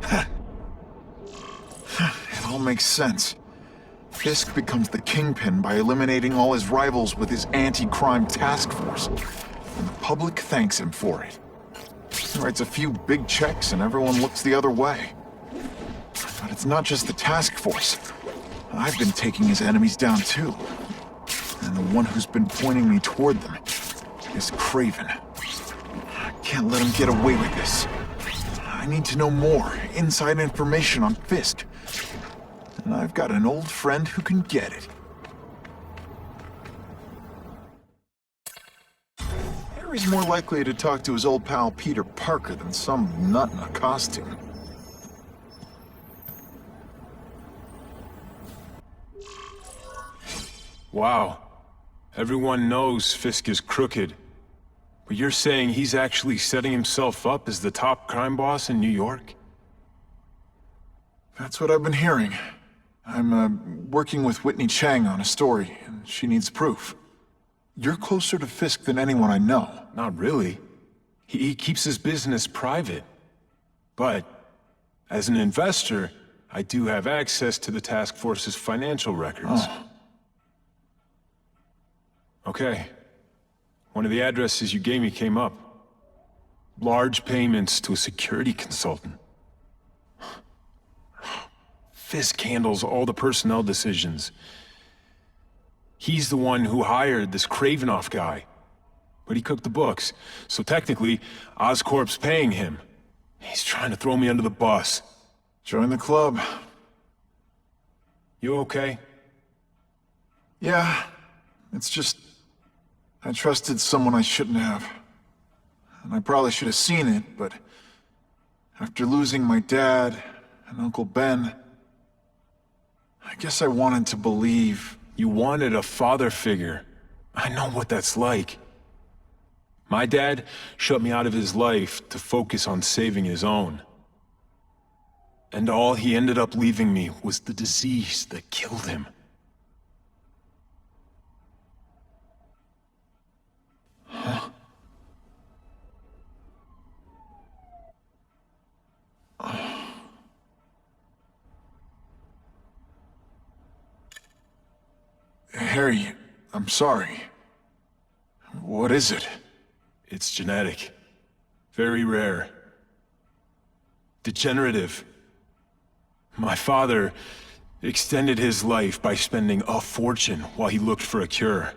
It all makes sense. Fisk becomes the kingpin by eliminating all his rivals with his anti-crime task force. And the public thanks him for it. He writes a few big checks and everyone looks the other way. But it's not just the task force. I've been taking his enemies down too. And the one who's been pointing me toward them is Kraven. I can't let him get away with this. I need to know more, inside information on Fisk. And I've got an old friend who can get it. Harry's more likely to talk to his old pal Peter Parker than some nut in a costume. Wow. Everyone knows Fisk is crooked. But you're saying he's actually setting himself up as the top crime boss in New York? That's what I've been hearing. I'm working with Whitney Chang on a story, and she needs proof. You're closer to Fisk than anyone I know. Not really. He keeps his business private. But, as an investor, I do have access to the task force's financial records. Oh. Okay. One of the addresses you gave me came up. Large payments to a security consultant. Fisk handles all the personnel decisions. He's the one who hired this Kravinoff guy. But he cooked the books, so technically, Oscorp's paying him. He's trying to throw me under the bus. Join the club. You okay? Yeah, it's just... I trusted someone I shouldn't have. And I probably should have seen it, but... after losing my dad and Uncle Ben... I guess I wanted to believe... You wanted a father figure. I know what that's like. My dad shut me out of his life to focus on saving his own. And all he ended up leaving me was the disease that killed him. Huh? Harry, I'm sorry. What is it? It's genetic. Very rare. Degenerative. My father extended his life by spending a fortune while he looked for a cure.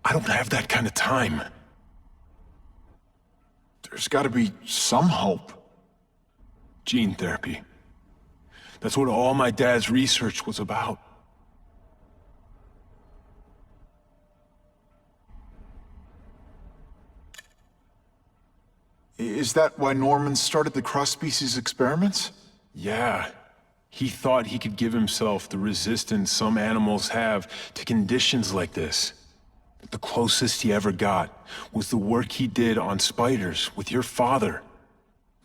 I don't have that kind of time. There's gotta be some hope. Gene therapy. That's what all my dad's research was about. Is that why Norman started the cross-species experiments? Yeah. He thought he could give himself the resistance some animals have to conditions like this. But the closest he ever got was the work he did on spiders with your father.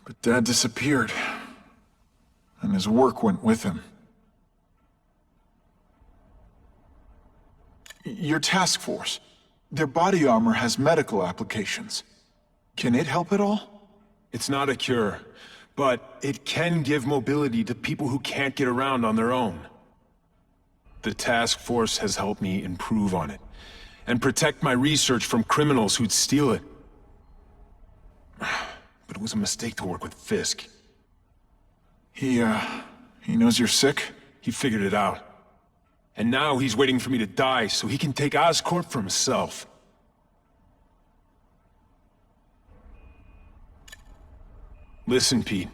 But Dad disappeared. And his work went with him. Your task force. Their body armor has medical applications. Can it help at all? It's not a cure, but it can give mobility to people who can't get around on their own. The task force has helped me improve on it, and protect my research from criminals who'd steal it. But it was a mistake to work with Fisk. He knows you're sick? He figured it out. And now he's waiting for me to die so he can take Oscorp for himself. Listen, Pete.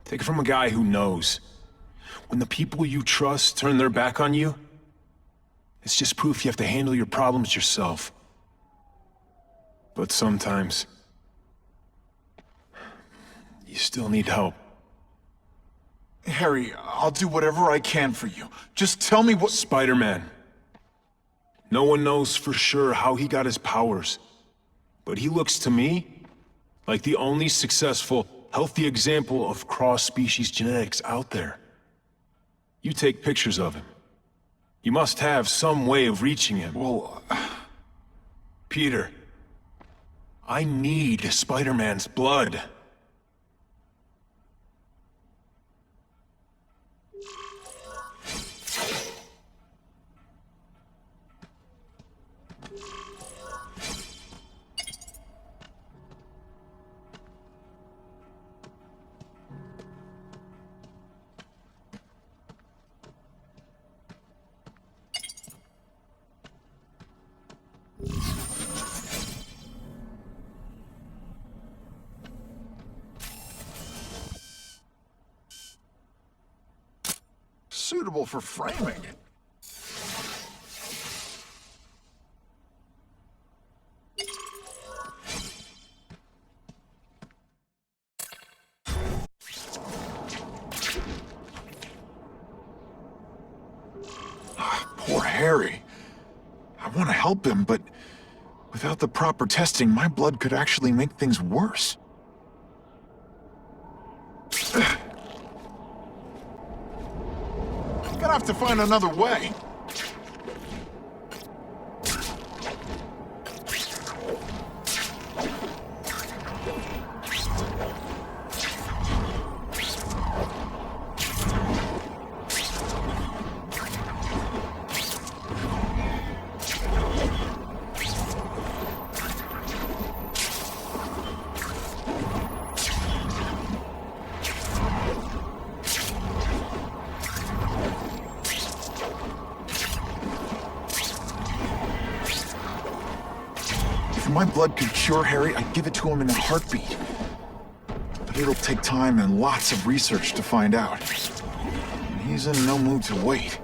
Take it from a guy who knows. When the people you trust turn their back on you, it's just proof you have to handle your problems yourself. But sometimes, you still need help. Harry, I'll do whatever I can for you. Just tell me what— Spider-Man. No one knows for sure how he got his powers. But he looks to me like the only successful, healthy example of cross-species genetics out there. You take pictures of him. You must have some way of reaching him. Well, Peter, I need Spider-Man's blood. suitable for framing. Poor Harry. I want to help him, but without the proper testing, my blood could actually make things worse. Gonna have to find another way. If my blood could cure Harry, I'd give it to him in a heartbeat. But it'll take time and lots of research to find out. And he's in no mood to wait.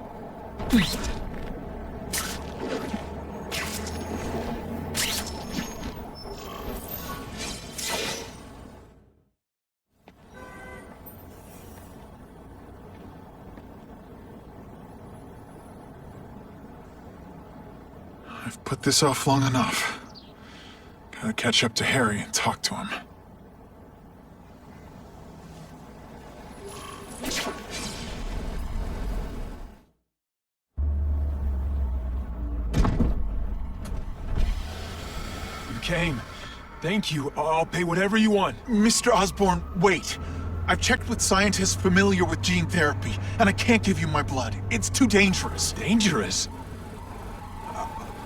I've put this off long enough. Gotta catch up to Harry and talk to him. You came. Thank you. I'll pay whatever you want. Mr. Osborn, wait. I've checked with scientists familiar with gene therapy, and I can't give you my blood. It's too dangerous. Dangerous?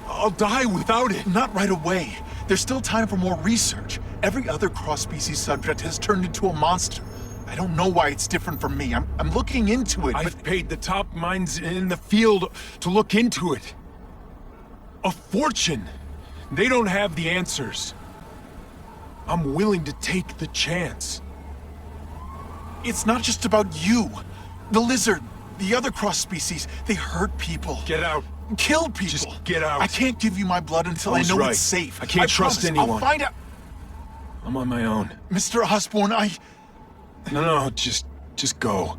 I'll die without it. Not right away. There's still time for more research. Every other cross-species subject has turned into a monster. I don't know why it's different from me. I'm looking into it, I've paid the top minds in the field to look into it. A fortune. They don't have the answers. I'm willing to take the chance. It's not just about you. The lizard, the other cross-species, they hurt people. Get out. Kill people. Just get out. I can't give you my blood until I know it's safe. I can't trust promise. anyone. I'll find out. I'm on my own. Mr. Osborn, No, just go.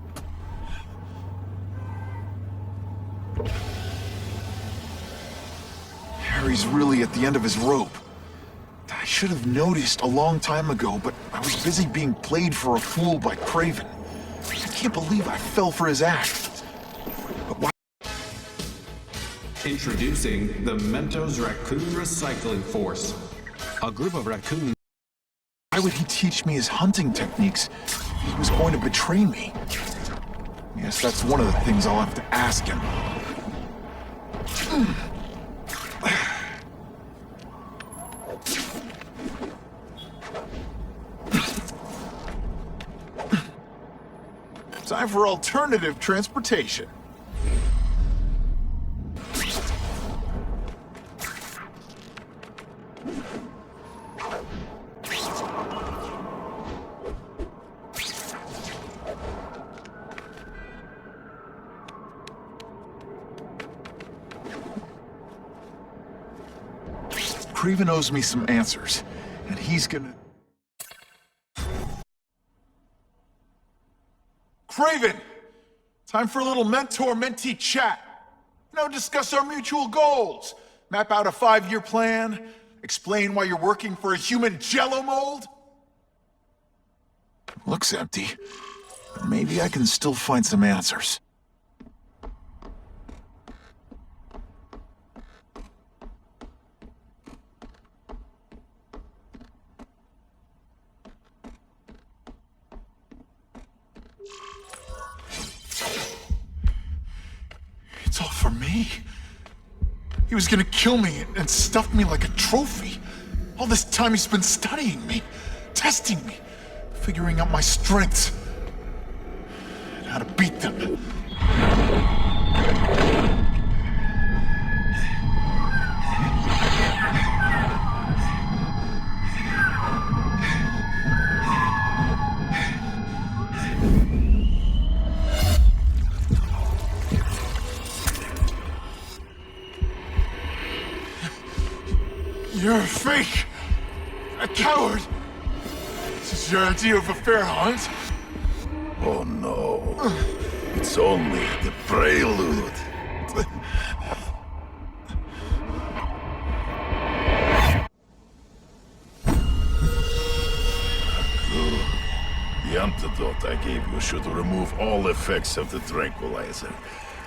Harry's really at the end of his rope. I should have noticed a long time ago, but I was busy being played for a fool by Kraven. I can't believe I fell for his act. But why? Introducing the Mentos Raccoon Recycling Force. A group of raccoons. Why would he teach me his hunting techniques? He was going to betray me. Yes, that's one of the things I'll have to ask him. Time for alternative transportation. Kraven owes me some answers, and he's gonna... Kraven! Time for a little mentor-mentee chat. Discuss our mutual goals. Map out a 5-year plan. Explain why you're working for a human jello mold. Looks empty. But maybe I can still find some answers. It's all for me. He was gonna kill me and stuff me like a trophy. All this time he's been studying me, testing me, figuring out my strengths, and how to beat them. You're a fake! A coward! This is your idea of a fair hunt? Oh no. It's only the prelude. The antidote I gave you should remove all effects of the tranquilizer.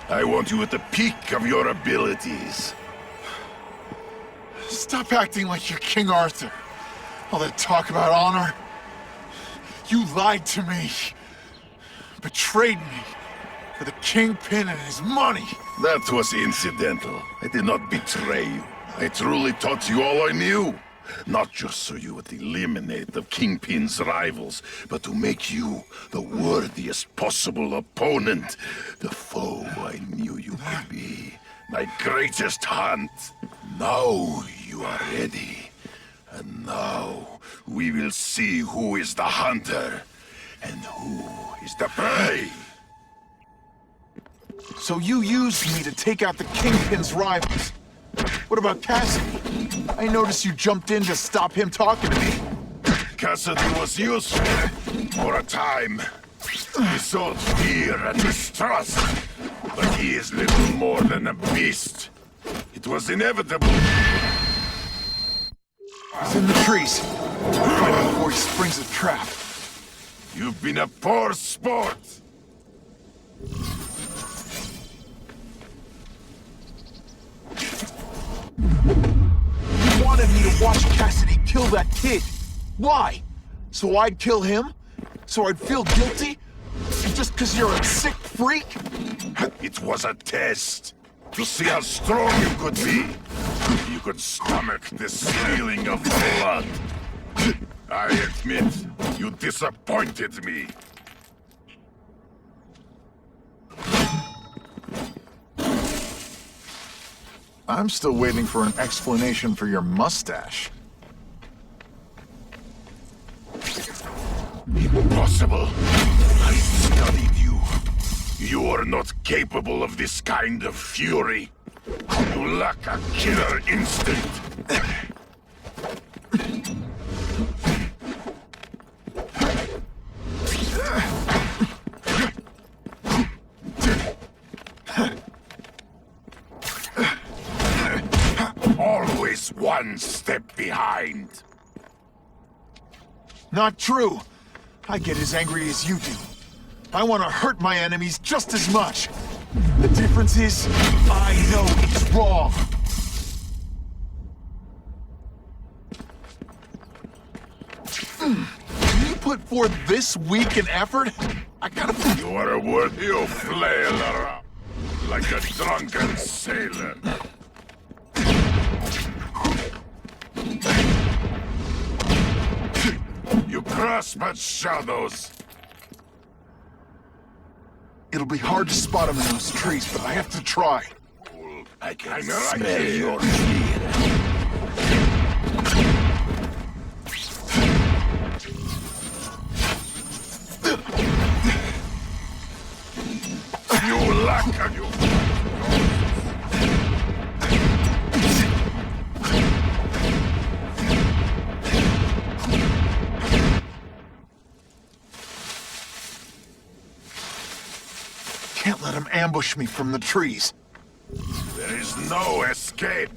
I want you at the peak of your abilities. Stop acting like you're King Arthur. All that talk about honor. You lied to me. Betrayed me. For the Kingpin and his money. That was incidental. I did not betray you. I truly taught you all I knew. Not just so you would eliminate the Kingpin's rivals, but to make you the worthiest possible opponent. The foe I knew you could be. My greatest hunt. Now you are ready. And now we will see who is the hunter and who is the prey. So you used me to take out the Kingpin's rivals. What about Cassidy? I noticed you jumped in to stop him talking to me. Cassidy was useful for a time. He sowed fear and distrust, but he is little more than a beast. It was inevitable. He's in the trees. I'll find him before he springs a trap. You've been a poor sport. You wanted me to watch Cassidy kill that kid. Why? So I'd kill him? So I'd feel guilty? Just because you're a sick freak? It was a test. To see how strong you could be. You could stomach the stealing of blood. I admit, you disappointed me. I'm still waiting for an explanation for your mustache. Impossible. I studied you. You are not capable of this kind of fury. You lack a killer instinct. Always one step behind. Not true. I get as angry as you do. I want to hurt my enemies just as much. The difference is, I know it's wrong. You put forth this weak an effort? I gotta... You are a worthy of flail around like a drunken sailor. You grasp at shadows. It'll be hard to spot him in those trees, but I have to try. I can smell your fear. You lack a you. Can't let him ambush me from the trees. There is no escape.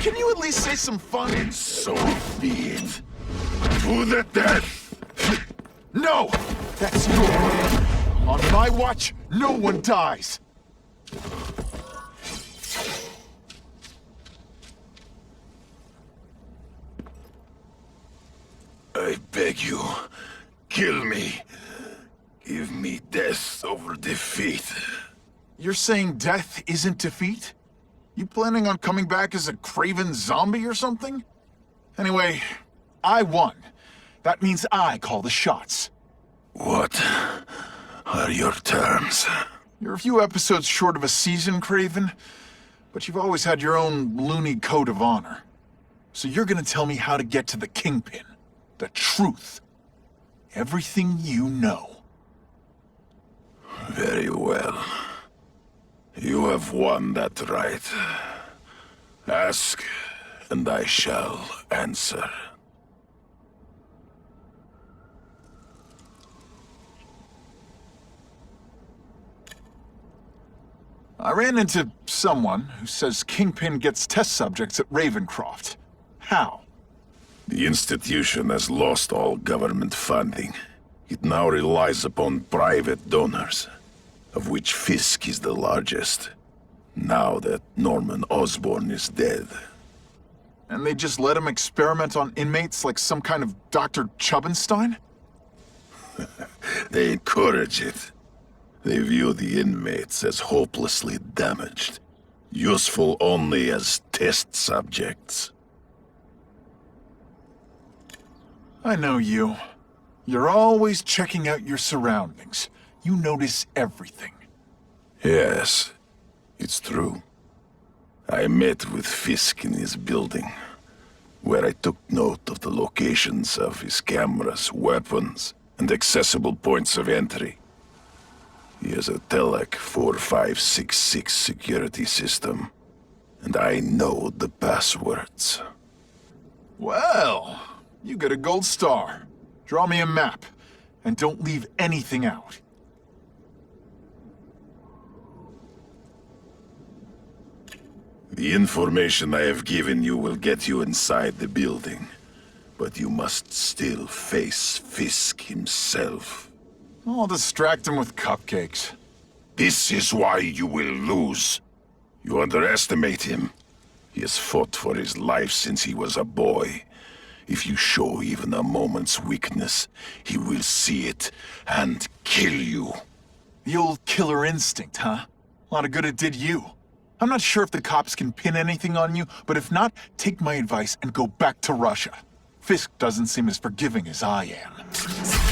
Can you at least say some fun? So be it. To the death. No! That's your plan. On my watch, no one dies. I beg you, kill me. Give me death over defeat. You're saying death isn't defeat? You planning on coming back as a craven zombie or something? Anyway, I won. That means I call the shots. What are your terms? You're a few episodes short of a season, Craven, But you've always had your own loony code of honor. So you're gonna tell me how to get to the Kingpin. The truth. Everything you know. Very well. You have won that right. Ask, and I shall answer. I ran into someone who says Kingpin gets test subjects at Ravencroft. How? The institution has lost all government funding. It now relies upon private donors, of which Fisk is the largest, now that Norman Osborn is dead. And they just let him experiment on inmates like some kind of Dr. Chubbenstein? They encourage it. They view the inmates as hopelessly damaged, useful only as test subjects. I know you. You're always checking out your surroundings. You notice everything. Yes, it's true. I met with Fisk in his building, where I took note of the locations of his cameras, weapons, and accessible points of entry. He has a Telek 4566 security system, and I know the passwords. Well, you get a gold star. Draw me a map, and don't leave anything out. The information I have given you will get you inside the building, but you must still face Fisk himself. I'll distract him with cupcakes. This is why you will lose. You underestimate him. He has fought for his life since he was a boy. If you show even a moment's weakness, he will see it and kill you. The old killer instinct, huh? A lot of good it did you. I'm not sure if the cops can pin anything on you, but if not, take my advice and go back to Russia. Fisk doesn't seem as forgiving as I am.